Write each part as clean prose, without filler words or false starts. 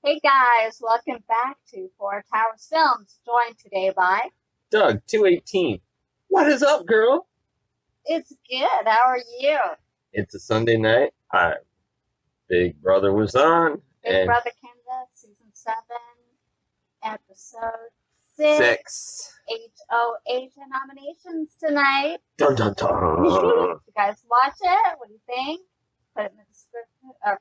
Hey guys, welcome back to Four Towers Films, joined today by Doug, 218. What is up, girl? It's Good. How are you? It's a Sunday night. Big Brother was on. Big and Brother Canada, Season 7, Episode 6. Six. HOH Nominations tonight. Dun dun dun. You guys watch it? What do you think? Put it in the description, or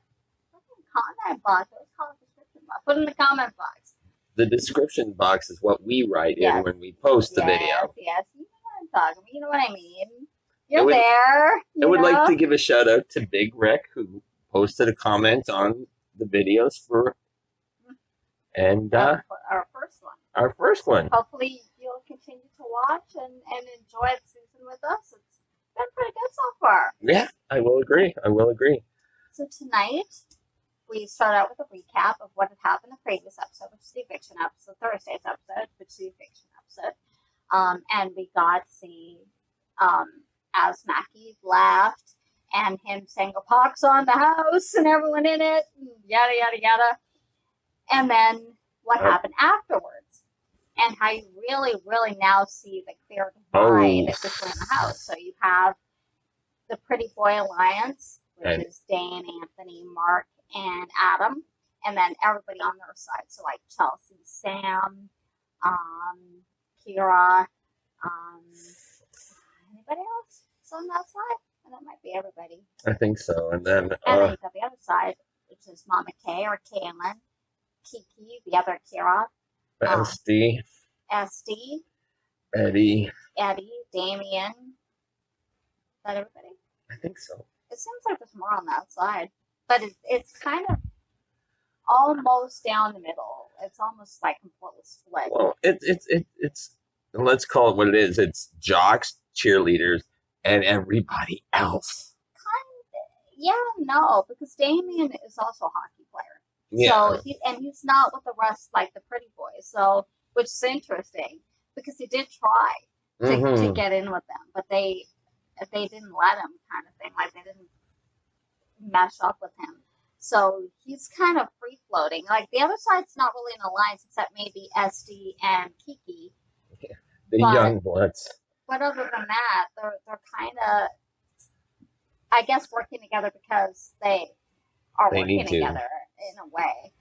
comment box. Let's call it description box. Put it in the comment box. The description box is what we write Yes. in when we post the Yes, video. yes. You know what I'm talking about. You know what I mean. You're I would- there. I would like to give a shout out to Big Rick, who posted a comment on the videos and our first one. our first one. Hopefully you'll continue to watch and enjoy the season with us. It's been pretty good so far. Yeah, I will agree. So tonight we start out with a recap of what had happened in the previous episode, which is the eviction episode, Thursday's episode, which is the eviction episode. And we got to see as Mackie left and him saying a pox on the house and everyone in it, and yada yada yada. And then what happened afterwards, and how you really now see the clear divide between the house. So you have the Pretty Boy Alliance, which is Dane, Anthony, Mark, and Adam, and then everybody on their side. So like Chelsea, Sam, Kira, anybody else on that side? And that might be everybody. I think so. And then you got the other side, which is Mama Kay or Kaylin, Kiki, the other Kira, Esty, Eddie, Damien. Is that everybody? I think so. It seems like there's more on that side, but it's kind of almost down the middle. It's almost like completely split. Well, it's let's call it what it is. It's jocks, cheerleaders, and everybody else. No, because Damien is also a hockey player. Yeah. So he's not with the rest like the pretty boys. So which is interesting because he did try to get in with them, but they didn't let him, kind of thing. Like they didn't mesh up with him. So he's kind of free floating. Like the other side's not really an alliance except maybe SD and Kiki. Yeah, the young bloods. But other than that, they're kind of, I guess, working together because they are working together in a way.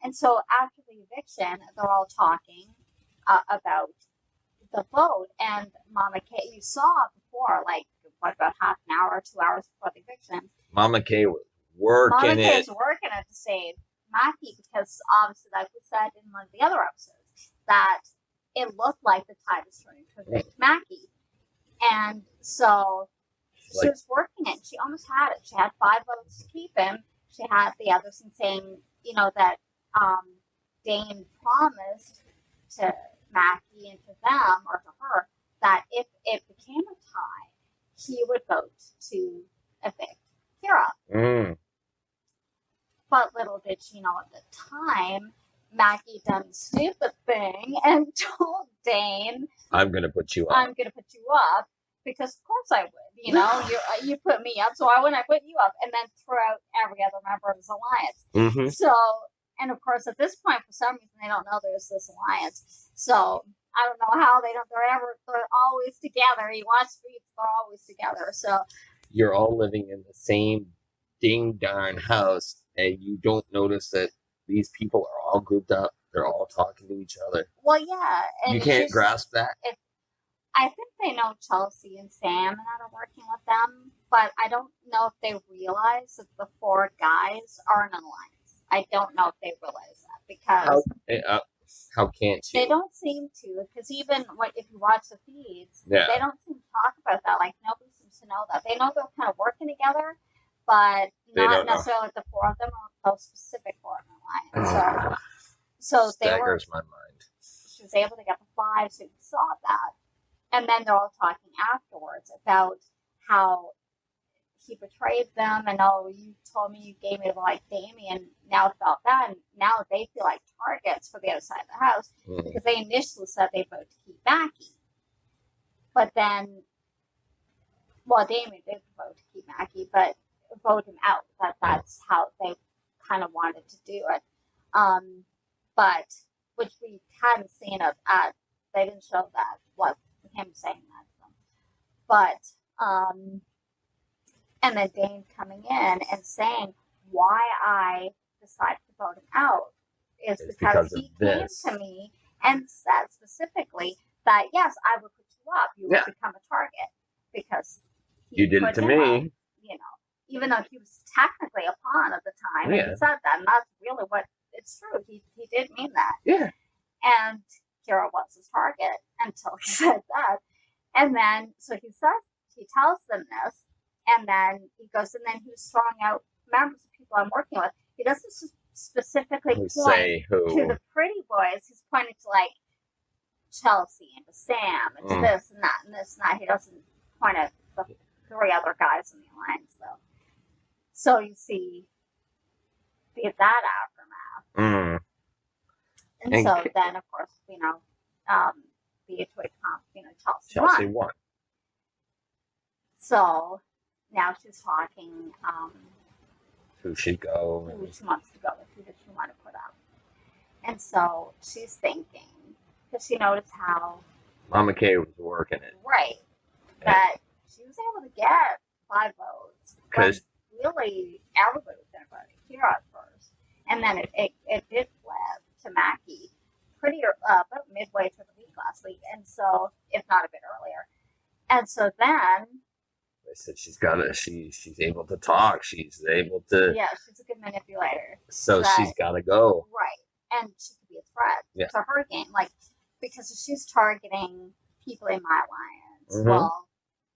And so after the eviction, they're all talking about the vote, and Mama Kay, you saw before, like, what, about half an hour or 2 hours before the eviction. Mama Kay was working Mama Kay's working it to save Mackie because obviously, like we said in one of the other episodes, that it looked like the tide was turning to evict Mackie. And so she was working it. She almost had it. She had 5 votes to keep him. She had the others in saying, that Dane promised to Mackie and to them, or to her, that if it became a tie, he would vote to evict Kira. But little did she know at the time, Mackie done the stupid thing and told Dane, I'm going to put you up. Because of course I would. You put me up, so why wouldn't I put you up? And then throw out every other member of his alliance. So, and of course at this point, for some reason, they don't know there's this alliance. So I don't know how they're always together. You watch Streets, they're always together. So you're all living in the same ding darn house, and you don't notice that these people are all grouped up. They're all talking to each other. Well, yeah. And you can't grasp that? I think they know Chelsea and Sam and that are working with them, but I don't know if they realize that the 4 guys are an alliance. I don't know if they realize that because how can't you? They don't seem to, because even if you watch the feeds, they don't seem to talk about that. Like nobody seems to know that. They know they're kind of working together, but not necessarily the 4 of them are those specific for an alliance. So staggers my mind. She was able to get the 5, so you saw that. And then they're all talking afterwards about how he betrayed them, and you told me you gave me like Damien, now felt that, and now they feel like targets for the other side of the house because they initially said they vote to keep Mackie. But then, Damien did vote to keep Mackie, but vote him out. That's how they kind of wanted to do it. But which we hadn't seen it at. They didn't show that what him saying that to them. But and then Dane coming in and saying why I decided to vote him out is because he came to me and said specifically that yes, I would put you up. You would become a target because you did it to me. Up, you know, even though he was technically a pawn at the time, and he said that, and that's really what it's true. He did mean that. Yeah. And Kira was his target until he said that, and then so he tells them this, and then he goes, and then he was throwing out members of people I'm working with. He doesn't specifically point to the pretty boys. He's pointing to like Chelsea and to Sam and to this and that and this and that. He doesn't point at the 3 other guys in the alliance, though. So you see that aftermath. And so then, of course, the HOH comp, Chelsea won. So now she's talking who should go, who she wants to go with, who does she want to put up. And so she's thinking, because she noticed how Mama Kay was working it. Right. That she was able to get 5 votes. Because really, everybody was going to vote at Kira at first. And then it did flip to Mackie about midway through the week last week. And so, if not a bit earlier. And so then they said she's able to talk. She's able to. Yeah, she's a good manipulator. So she's got to go. Right. And she could be a threat to her game. Like, because if she's targeting people in my alliance, well,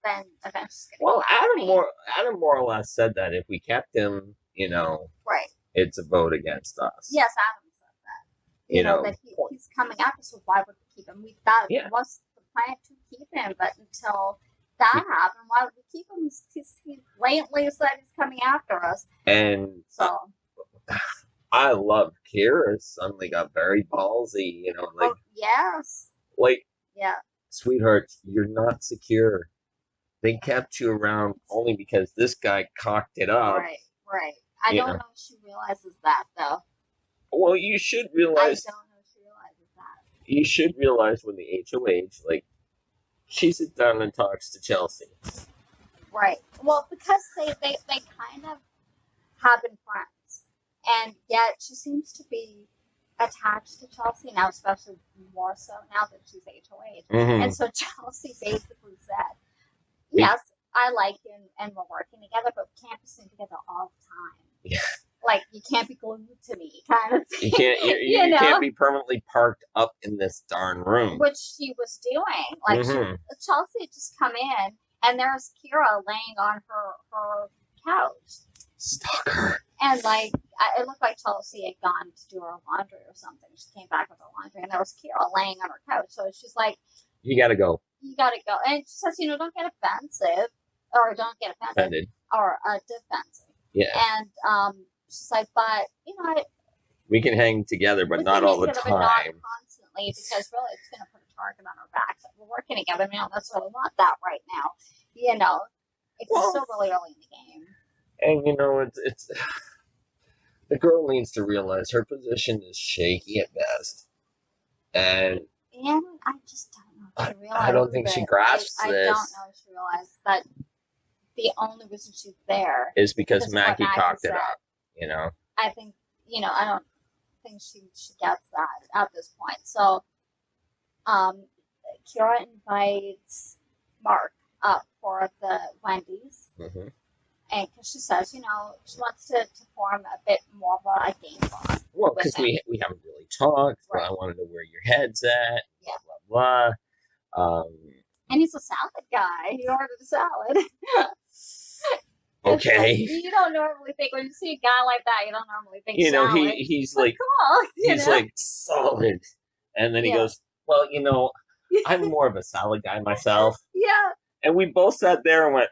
then eventually she's going to Adam more or less said that if we kept him, right, it's a vote against us. Yes, Adam said that. You know that he's coming after us, so why would we keep him? We thought it was the plan to keep him, but until that happened, why would we keep him? He blatantly said he's coming after us. And so I love Kira. Suddenly got very ballsy, like yes, like sweetheart, you're not secure. They kept you around only because this guy cocked it up. Right. I don't know if she realizes that, though. Well, you should realize. I don't know if she realizes that. You should realize when the HOH, she sits down and talks to Chelsea. Right. Well, because they kind of have been friends. And yet she seems to be attached to Chelsea now, especially more so now that she's HOH. And so Chelsea basically said, yes, I like him and we're working together, but we can't be sitting together all the time. Yeah. Like, you can't be glued to me, kind of thing. You can't, you can't be permanently parked up in this darn room. Which she was doing. Like, Chelsea had just come in, and there's Kira laying on her couch. Stalker. And, it looked like Chelsea had gone to do her laundry or something. She came back with her laundry, and there was Kira laying on her couch. So she's like, you gotta go. You gotta go. And she says, don't get offensive. Or don't get offended. Or defensive. Yeah. And she's like, but, we can hang together, but not all the time. But not constantly, because really it's going to put a target on our backs. Like, we're working together. We don't necessarily want that right now. It's still really early in the game. And, it's the girl needs to realize her position is shaky at best. And I just don't know if she realizes I don't think she grasps this. I don't know if she realizes that the only reason she's there is because Mackie cocked it up, I think, I don't think she gets that at this point. So, Kira invites Mark up for the Wendy's. And because she says, she wants to form a bit more of a game bond. Well, because we haven't really talked. Right. I want to know where your head's at. Yeah. Blah, blah. And he's a salad guy. He ordered a salad. Okay. You don't normally think, when you see a guy like that, you don't normally think salad. He's but like, cool, he's like solid. And then he goes, well, I'm more of a salad guy myself. Yeah. And we both sat there and went,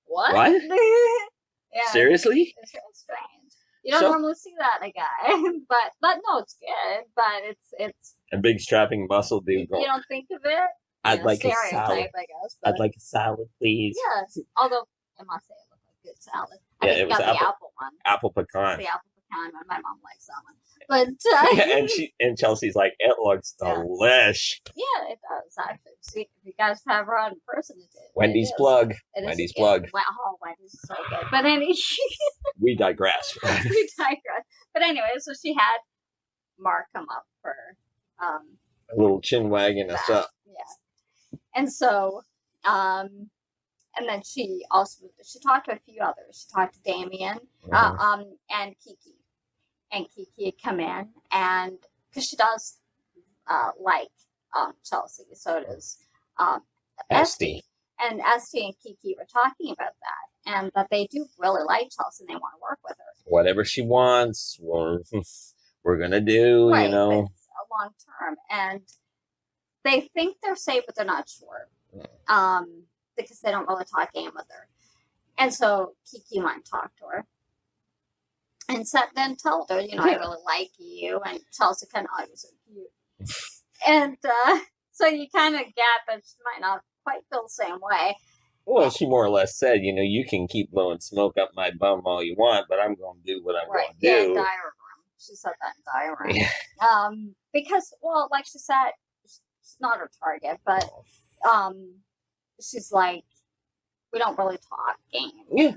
What? Yeah. Seriously? It's really strange. You don't normally see that in a guy. but no, it's good. But it's a big strapping muscle dude. You don't think of it? I'd like a salad. I guess. But I'd like a salad, please. Yeah. Although I must say it looked like good salad. Yeah, I think it you was got the apple one. apple pecan. The apple pecan one. My mom likes that one. But Yeah, and Chelsea's like, it looks delish. Yeah, it does actually. See, if you guys have her on in person, Wendy's plug. Wendy's plug. Oh, Wendy's is so good. But anyway, we digress. we digress. But anyway, so she had Mark come up for a little chin wagging us up. Yeah. And so, and then she talked to a few others. She talked to Damien, and Kiki. And Kiki had come in, and because she does like Chelsea, so does Esty. And Esty and Kiki were talking about that, and that they do really like Chelsea and they want to work with her. Whatever she wants, we're gonna do, right, you know. Long term. And they think they're safe, but they're not sure. Because they don't really talk game with her. And so Kiki went and talked to her. And then told her, I really like you. And Chelsea kind of, oh, you're so cute. And so you kind of get that she might not quite feel the same way. Well, she more or less said, you can keep blowing smoke up my bum all you want, but I'm going to do what I'm going to do. Yeah, in diary room. She said that in diary room. Yeah. Because, well, like she said, she's not her target, but she's like, we don't really talk game. Yeah.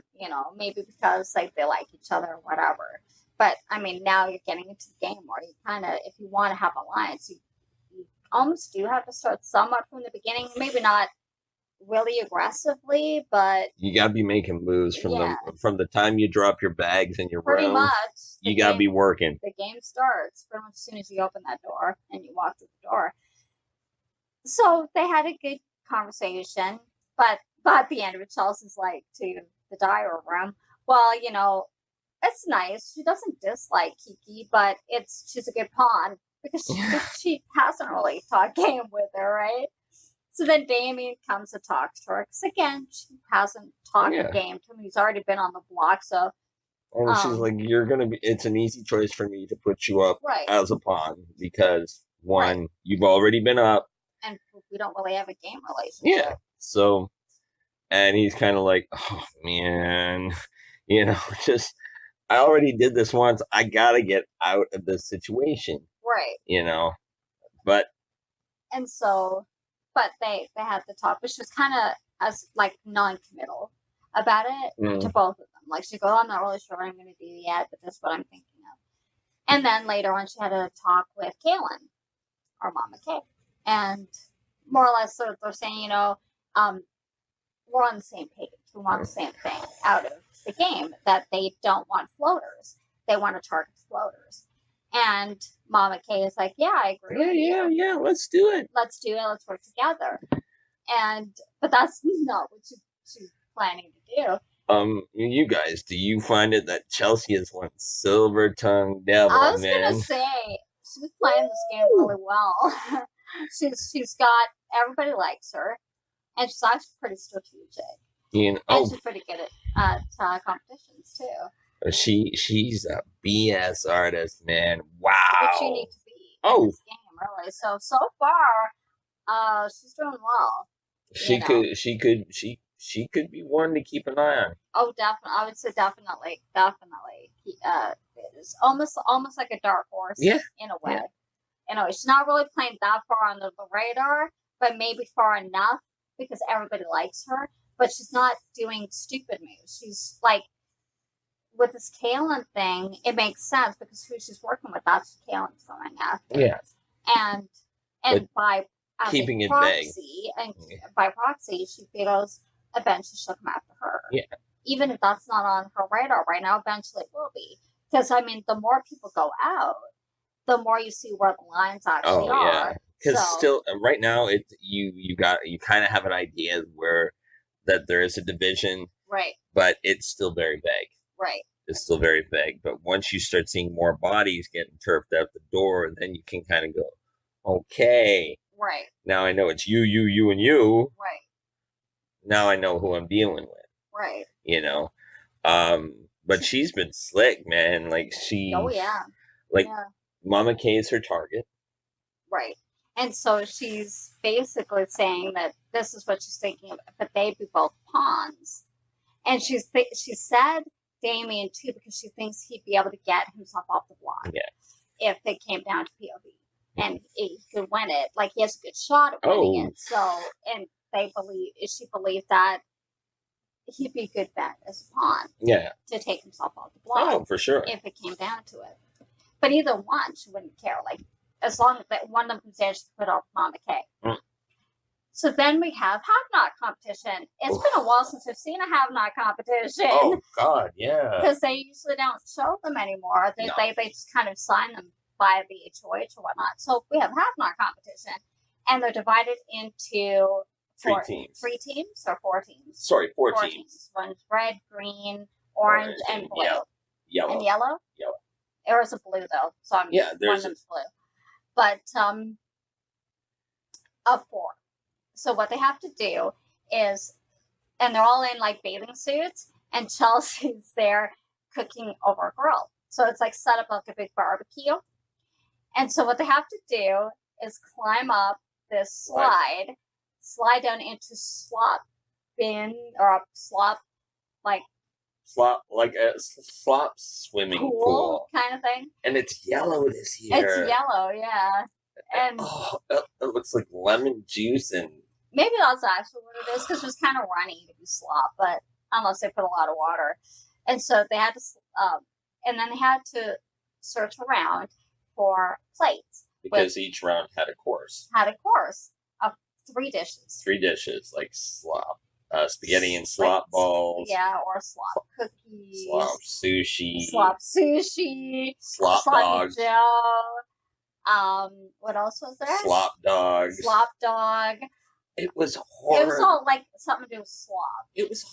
Maybe because they like each other or whatever. But, I mean, now you're getting into the game where you kind of, if you want to have an alliance, you almost do have to start somewhat from the beginning. Maybe not really aggressively, but you got to be making moves from the time you drop your bags in your pretty room. Much. You got to be working. The game starts pretty much as soon as you open that door and you walk through the door. So they had a good conversation, but at the end of it, Chelsea's like to the diary room, well, it's nice. She doesn't dislike Kiki, but she's a good pawn because she hasn't really talked game with her, right? So then Damien comes to talk to her because again, she hasn't talked game to him. He's already been on the block, so. And she's like, it's an easy choice for me to put you up as a pawn because one, you've already been up. And we don't really have a game relationship. Yeah. So, and he's kind of like, oh man, just, I already did this once. I got to get out of this situation. Right. But. And so, but they had to talk, but she was kind of as like non-committal about it to both of them. Like she goes, I'm not really sure what I'm going to do yet, but that's what I'm thinking of. And then later on, she had a talk with Kaylin, or Mama Kay. And more or less, they're saying, we're on the same page. We want the same thing out of the game, that they don't want floaters. They want to target floaters. And Mama Kay is like, yeah, I agree. Yeah, let's do it. Let's do it. Let's work together. But that's not what she's planning to do. You guys, do you find it that Chelsea is one silver-tongued devil, I was going to say, she's playing this game really well. She's got, everybody likes her, and she's actually pretty strategic. And she's pretty good at competitions, too. She's a BS artist, man. Wow. Which you need to be in this game, really. So far, she's doing well. She could be one to keep an eye on. Oh, definitely. I would say definitely. It's almost like a dark horse in a way. She's not really playing that far under the radar, but maybe far enough because everybody likes her. But she's not doing stupid moves. She's like, with this Kaylin thing, it makes sense because who she's working with, that's who Kaylin's going after. Yeah. And by keeping it proxy, vague. And by proxy, she feels eventually she'll come after her. Yeah. Even if that's not on her radar right now, eventually it will be. Because, I mean, the more people go out, the more you see where the lines actually are. Because still, right now, you kind of have an idea where that there is a division. Right. But it's still very vague. Right. It's still very vague. But once you start seeing more bodies getting turfed out the door, then you can kind of go, okay. Right. Now I know it's you, and you. Right. Now I know who I'm dealing with. Right. But she's been slick, man. Like she. Oh yeah. Mama Kay is her target. Right. And so she's basically saying that this is what she's thinking of, but they'd be both pawns. And she said Damien too because she thinks he'd be able to get himself off the block if it came down to POV, and he could win it. Like he has a good shot at winning it. So, and she believed that he'd be a good bet as a pawn. Yeah. To take himself off the block. Oh, for sure. If it came down to it. But either one, she wouldn't care. Like as long as one of them comes in, she put off Mama K. So then we have have-not competition. It's been a while since we've seen a have-not competition. Oh, God, yeah. Because they usually don't show them anymore. They just kind of sign them via the HOH or whatnot. So we have have-not competition. And they're divided into three teams. 3 teams or 4 teams? Sorry, 4 teams. One's red, green, orange, and blue. Yellow. And yellow? Yellow. There was a blue, though. So one of them's blue. But of 4. So what they have to do is, and they're all in like bathing suits, and Chelsea's there cooking over a grill. So it's like set up like a big barbecue. And so what they have to do is climb up this slide down into slop bin or a slop like a slop swimming pool kind of thing. And it's yellow this year. It's yellow, yeah. And it looks like lemon juice and. Maybe that's actually what it is, because it was kind of runny to be slop, but unless they put a lot of water. And so they had to, and then they had to search around for plates. Because each round had a course. Of 3 dishes. 3 dishes, like slop, spaghetti and slop balls. Yeah, or slop cookies. Slop sushi. Slop dogs. What else was there? Slop dog. It was horrid. It was all like something to do with slop. It was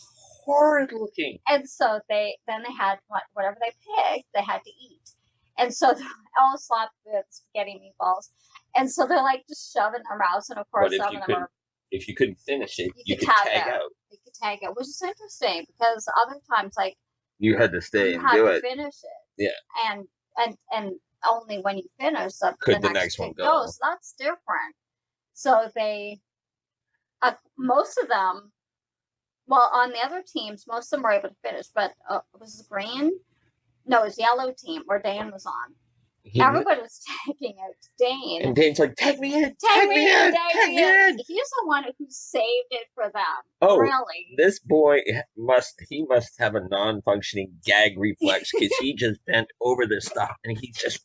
horrid looking. And so they had whatever they picked, they had to eat. And so all slop with spaghetti meatballs. And so they're like just shoving their mouths, and of course some of them are. If you couldn't finish it, you could tag out. You could tag out, which is interesting because other times like you had to stay and do it. Finish it. Yeah. And only when you finish the next one go. So that's different. So they. Most of them, well, on the other teams, most of them were able to finish, but was it green? No, it was yellow team where Dane was on. Everybody was tagging out Dane. And Dane's like, tag me in. He's the one who saved it for them. Oh, really? This boy must have a non-functioning gag reflex because he just bent over this stuff and he's just,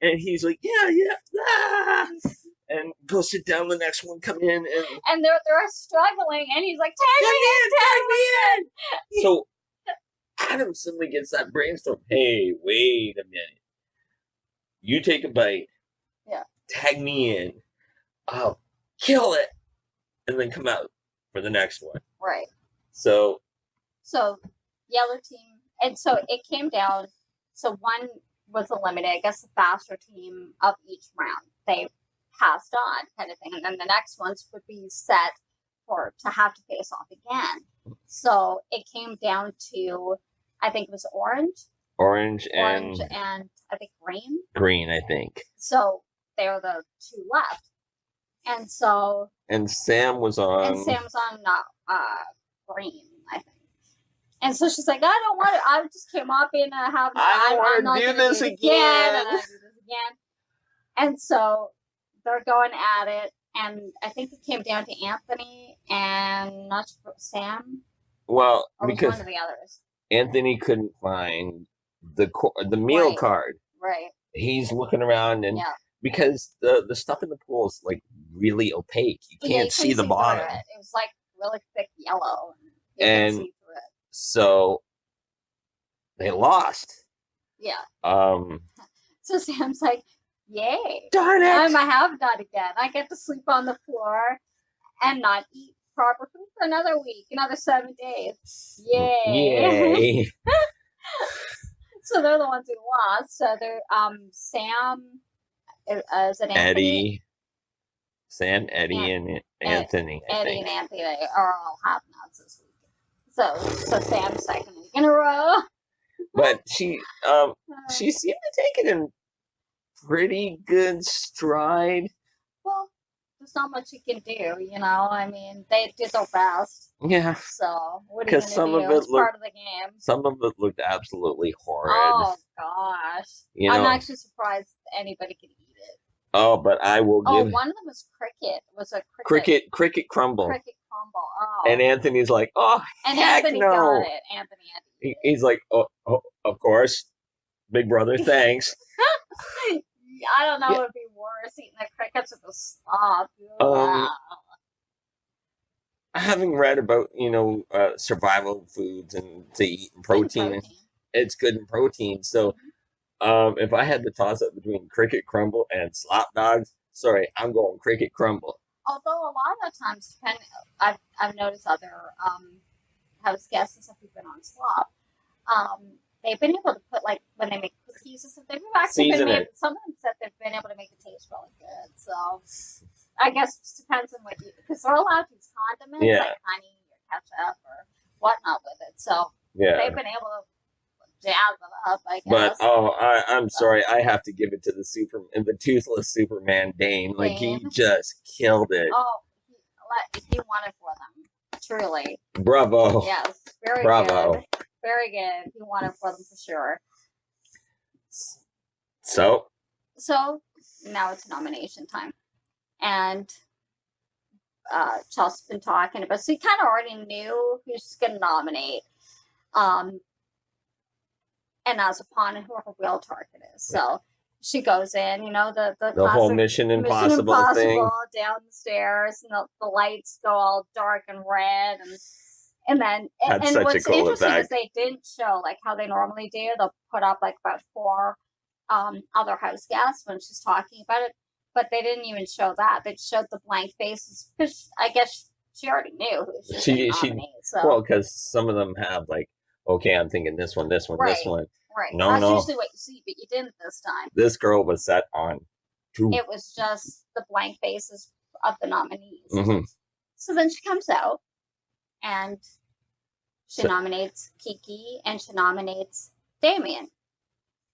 and he's like, yeah. And go sit down. The next one come in, and they're struggling, and he's like, "Tag me in!" So Adam suddenly gets that brainstorm. Hey, wait a minute! You take a bite. Yeah. Tag me in. I'll kill it, and then come out for the next one. Right. So yellow team, and so it came down. So one was eliminated. I guess the faster team of each round they passed on, kind of thing, and then the next ones would be set to have to face off again. So it came down to, I think it was orange and I think green, I think. So they were the 2 left, and Sam was on green, I think. And so she's like, I don't want to. I just came up in a have. I don't want to do this again. And so they're going at it, and I think it came down to Anthony and not Sam. Well, or because one of the others. Anthony couldn't find the meal card. Right. He's looking around, and because the stuff in the pool is like really opaque, you can't see the bottom. It was like really thick yellow, and see through it. So they lost. Yeah. So Sam's like, yay. Darn it. I have done again. I get to sleep on the floor and not eat proper food for another week, another 7 days. Yay. So they're the ones who lost. So they're Sam, is it Anthony? Sam, Eddie, and Anthony. Eddie and Anthony are all have-nots this week. So Sam's second week in a row. But she seemed to take it in pretty good stride. Well, there's not much you can do, you know. I mean, they did their best. Yeah, So what are you because gonna do? It's part of the game. some of it looked absolutely horrid. Oh gosh, You I'm know, actually surprised anybody could eat it. oh, but I will Oh, give one of them was cricket. Was a cricket cricket crumble. cricket crumble. Oh, And Anthony's like, oh, and heck Anthony no. got it. Anthony had to eat it. He's like, oh, of course, big brother, thanks. I don't know Yeah. what would be worse, eating the crickets or the slop. Having read about, survival foods and to eat protein, it's good in protein. So, if I had to toss up between cricket crumble and slop dogs, sorry, I'm going cricket crumble. Although a lot of the times, I've noticed other house guests and stuff who've been on slop, they've been able to put, like, when they make cookies and stuff, they've actually been able, some of them said they've been able to make it taste really good. So I guess it just depends on what you, because they're allowed to use condiments, like honey or ketchup or whatnot with it. So they've been able to jazz it up, I guess. But I'm sorry, I have to give it to the toothless Superman Dane. Like, he just killed it. Oh, he won it for them. Truly. Bravo. Yes, very Bravo. good. Very good. He won it for them for sure. So now it's nomination time. And Chelsea's been talking about, so he kind of already knew who she's going to nominate. And as upon who her real target is. So she goes in, the whole Mission Impossible thing. Down the stairs, and the lights go all dark and red, and then That's and such what's a cool interesting effect. is they didn't show, like, how they normally do. They'll put up like about 4 other house guests when she's talking about it, but they didn't even show that. They showed the blank faces because I guess she already knew who she was going to nominate. So. Well, because some of them have, like, okay, I'm thinking this one, this one, this one. Right. No, That's usually what you see, but you didn't this time. This girl was set on 2. It was just the blank faces of the nominees. Mm-hmm. So then she comes out, and she nominates Kiki, and she nominates Damien.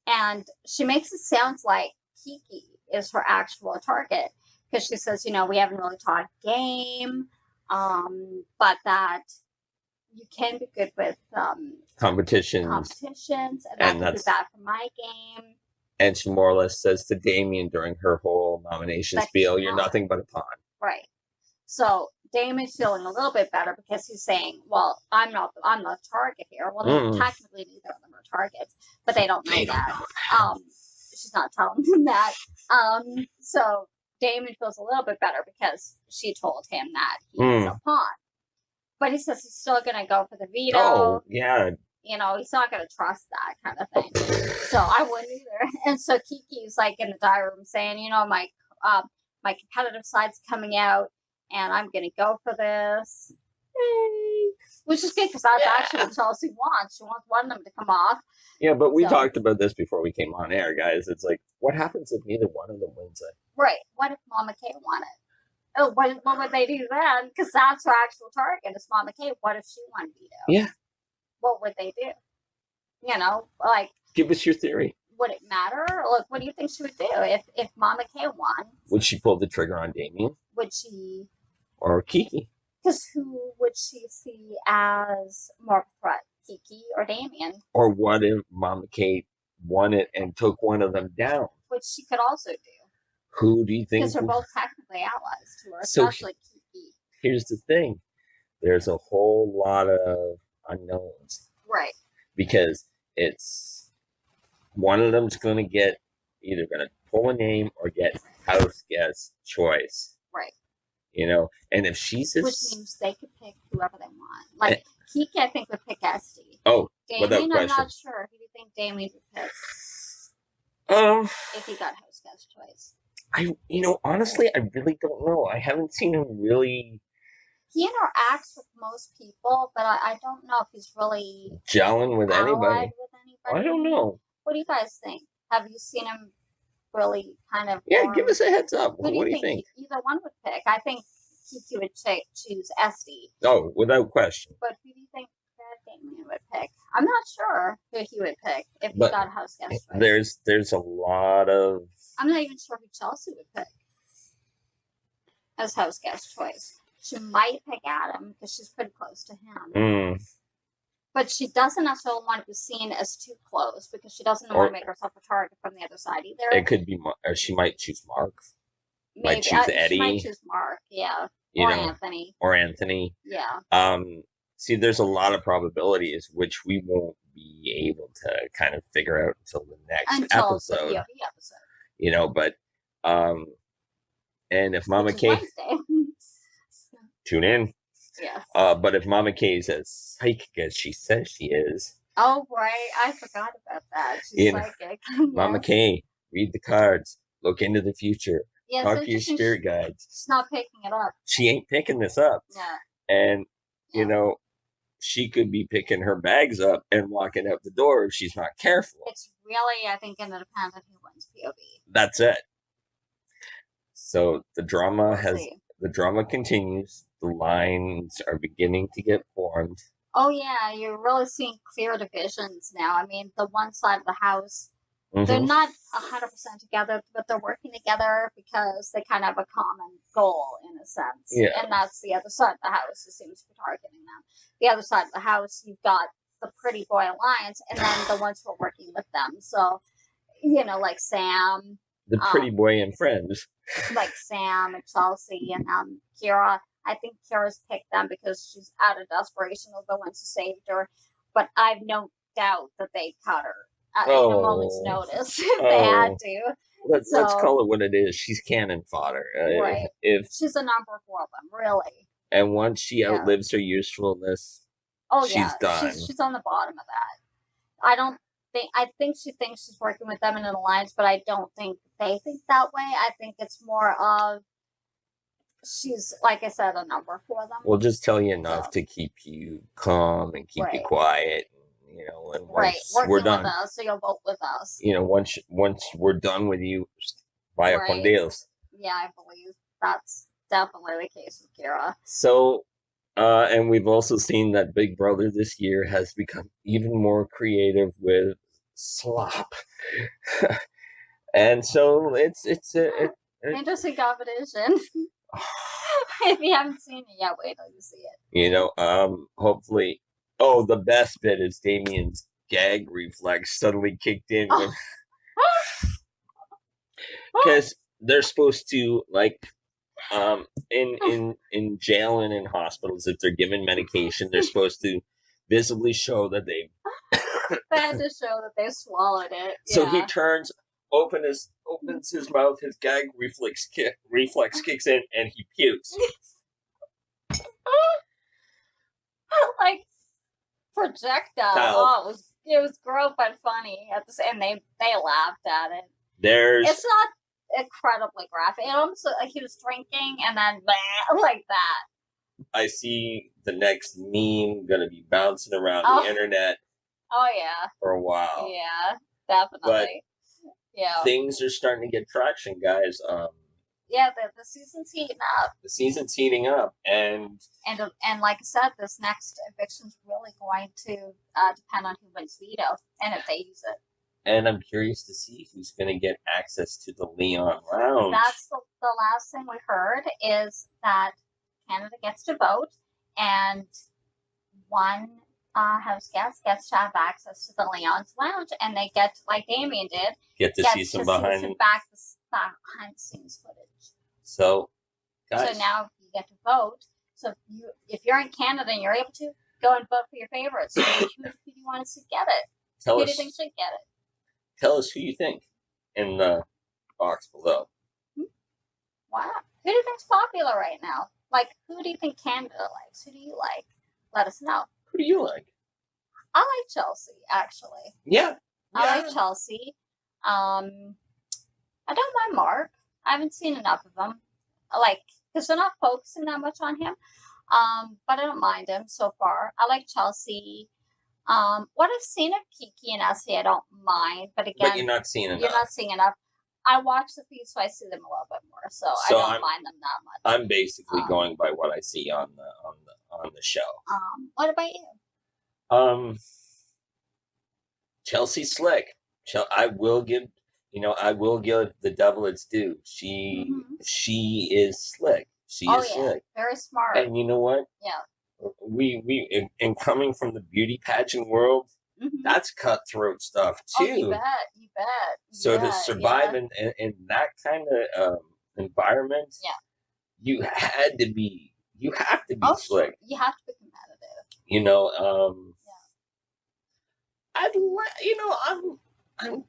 And she makes it sound like Kiki is her actual target, because she says, we haven't really talked game, but that you can be good with competitions, and that could be bad for my game. And she more or less says to Damien during her whole nomination spiel, "You're nothing but a pawn." Right. So Damien's feeling a little bit better because he's saying, "Well, I'm the target here." Well, technically neither of them are targets, but they don't know that. She's not telling them that. So Damien feels a little bit better because she told him that he's a pawn. But he says he's still going to go for the veto. Oh, yeah. He's not going to trust that kind of thing. So I wouldn't either. And so Kiki's like in the diary room saying, my competitive side's coming out, and I'm going to go for this. Yay. Which is good, because that's actually what Chelsea wants. She wants one of them to come off. Yeah, but we talked about this before we came on air, guys. It's like, what happens if neither one of them wins it? Right. What if Mama Kay won it? Oh, what would they do then? Because that's her actual target, is Mama Kay. What if she won veto? Yeah. What would they do? Give us your theory. Would it matter? Look, what do you think she would do if Mama Kay won? Would she pull the trigger on Damien? Would she? Or Kiki? Because who would she see as more of a threat, Kiki or Damien? Or what if Mama Kay won it and took one of them down? Which she could also do. Who do you think? Because they're both technically allies to her, especially Kiki. Here's the thing. There's a whole lot of unknowns. Right. Because it's one of them's going to get either going to pull a name or get house guest choice. Right. And if she's which means they could pick whoever they want. Like Kiki, I think, would pick Esty. Oh, Damien, without question. I'm not sure. Who do you think Damien would pick? If he got house guest choice. Honestly, I really don't know. I haven't seen him really. He interacts with most people, but I don't know if he's really gelling with anybody. I don't know. What do you guys think? Have you seen him really kind of? Yeah, give us a heads up. What do you think? Either one would pick. I think Kiki would choose Esty. Oh, without question. But who do you think Damien would pick? I'm not sure who he would pick if he got house guest choice. There's a lot of. I'm not even sure who Chelsea would pick. as house guest choice. She might pick Adam because she's pretty close to him. But she doesn't necessarily want to be seen as too close because she doesn't want to make herself a target from the other side either. It could be, or she might choose Mark. Maybe. Might choose Eddie. She might choose Mark, yeah. Or Anthony. Or Anthony. Yeah. See, there's a lot of probabilities which we won't be able to kind of figure out until the next episode. The POV episode. But and if Mama K tune in. Yes. But if Mama K is as psychic as she says she is. Oh, right. I forgot about that. She's psychic. Mama K, read the cards. Look into the future. Talk to your spirit guides. She's not picking it up. She ain't picking this up. Yeah. And, she could be picking her bags up and walking out the door if she's not careful. It's really, I think, going to depend on who wins POV. That's it. So the drama continues. The lines are beginning to get formed. Oh, yeah. You're really seeing clear divisions now. I mean, the one side of the house, they're not 100% together, but they're working together because they kind of have a common goal, in a sense. Yeah. And that's the other side of the house who seems to be targeting them. The other side of the house, you've got the Pretty Boy Alliance, and then the ones who are working with them. So, like Sam. The Pretty Boy and friends. Like Sam and Chelsea and Kira. I think Kira's picked them because she's out of desperation of the ones who saved her. But I've no doubt that they cut her at a moment's notice if they had to. Let's call it what it is. She's cannon fodder. Right. If she's a number for them, really. And once she outlives her usefulness, she's done. She's on the bottom of that. I think she thinks she's working with them in an alliance, but I don't think they think that way. I think it's more of she's, like I said, a number for them. We'll just tell you enough to keep you calm and keep you quiet. And once we're done, with us, so you'll vote with us. Once we're done with you, vaya con Dios. Yeah, I believe that's definitely the case with Kira. So, and we've also seen that Big Brother this year has become even more creative with slop, and so it's interesting competition. If you haven't seen it yet, wait till you see it. Hopefully. Oh, the best bit is Damien's gag reflex suddenly kicked in because they're supposed to, in jail and in hospitals, if they're given medication, they're supposed to visibly show that they had to show that they swallowed it. So he opens his mouth, his gag reflex kicks in, and he pukes. Projectile. Oh, it was gross but funny at the same. And they laughed at it. It's not incredibly graphic. It almost looked like he was drinking and then like that. I see the next meme gonna be bouncing around the internet. Oh yeah. For a while. Yeah, definitely. But things are starting to get traction, guys. Yeah, the season's heating up. The season's heating up, and like I said, this next eviction's really going to depend on who wins veto and if they use it. And I'm curious to see who's going to get access to the Leon Lounge. That's the last thing we heard is that Canada gets to vote, and one house guest gets to have access to the Leon's Lounge, and they get, like Damien did, see some behind the scenes footage. So, guys. So now you get to vote. So if you're in Canada and you're able to, go and vote for your favorites. Who do you want to get it? Who do you think should get it? Tell us who you think in the box below. Wow. Who do you think's popular right now? Who do you think Canada likes? Who do you like? Let us know. Who do you like? I like Chelsea, actually. Yeah. I like Chelsea. I don't mind Mark. I haven't seen enough of him. Because they're not focusing that much on him. But I don't mind him so far. I like Chelsea. What I've seen of Kiki and Essie, I don't mind. But again, you're not seeing enough. You're not seeing enough. I watch the feed, so I see them a little bit more. So I don't mind them that much. I'm basically going by what I see on the show. What about you? Chelsea Slick. I will give the devil its due. She is slick. She is sick. Very smart. And you know what? Yeah. And coming from the beauty pageant world, that's cutthroat stuff too. Oh, you bet. So to survive in that kind of environment, you have to be slick. You have to be competitive. You know, I'm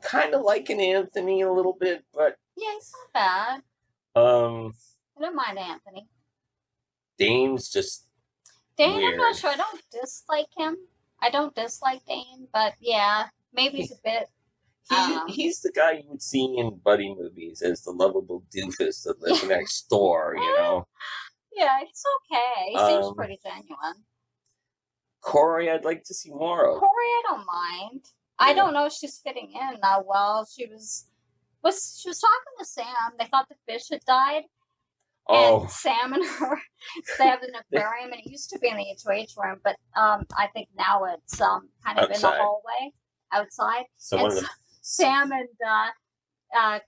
kind of liking Anthony a little bit, but he's not bad. I don't mind Anthony. Dane's just Dane, weird. I'm not sure. I don't dislike him. I don't dislike Dane, but yeah, maybe he's a bit. He's the guy you would see in buddy movies as the lovable doofus that lives next door, you know? Yeah, he's okay. He seems pretty genuine. Corey, I'd like to see more of. Corey, I don't mind. Yeah. I don't know if she's fitting in that well. She was talking to Sam. They thought the fish had died. Oh. And Sam and her, they have an aquarium, and it used to be in the HOH room, but I think now it's kind of outside. In the hallway outside. So Sam and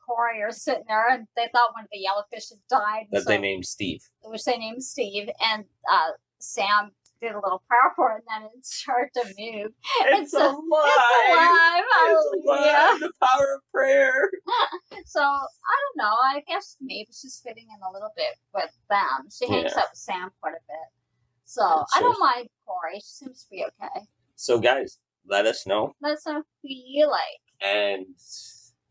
Corey are sitting there, and they thought one of the yellowfish had died. That they named Steve. Which they named Steve, and Sam did a little prayer for it, and then it started to move. It's alive! It's alive! The power of prayer! So, I don't know. I guess maybe she's fitting in a little bit with them. She hangs out with Sam quite a bit. So, I don't mind Corey. She seems to be okay. So, guys, let us know. Let us know who you like. And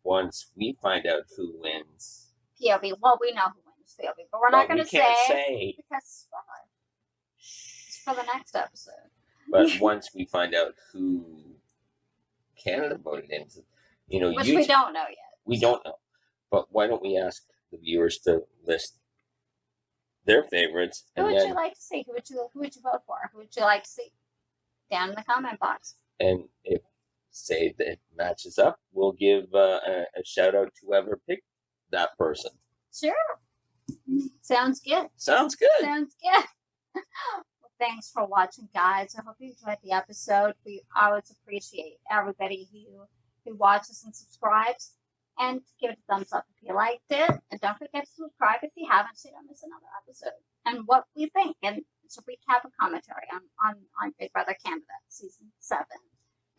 once we find out who wins... POV. Well, we know who wins POV, but we're not going to say. Because, well, for the next episode. But once we find out who Canada voted in, you know, which we don't know yet. We don't know. But why don't we ask the viewers to list their favorites? Who would you like to see? Who would you vote for? Who would you like to see? Down in the comment box. And if say that it matches up, we'll give a shout out to whoever picked that person. Sure. Sounds good. Sounds good. Sounds good. Thanks for watching, guys. I hope you enjoyed the episode. We always appreciate everybody who watches and subscribes. And give it a thumbs up if you liked it. And don't forget to subscribe if you haven't, so you don't miss another episode. And what we think. And it's a recap and commentary on Big Brother Canada Season 7.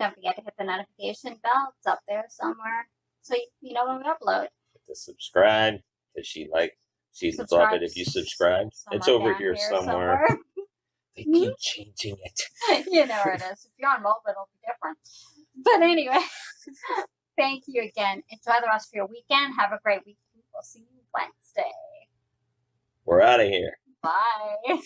Don't forget to hit the notification bell. It's up there somewhere. So you know when we upload. To subscribe. Because she'd love it if you subscribe. It's over here somewhere. They keep changing it. You know where it is. If you're on mobile, it'll be different. But anyway, thank you again. Enjoy the rest of your weekend. Have a great week. We'll see you Wednesday. We're out of here. Bye.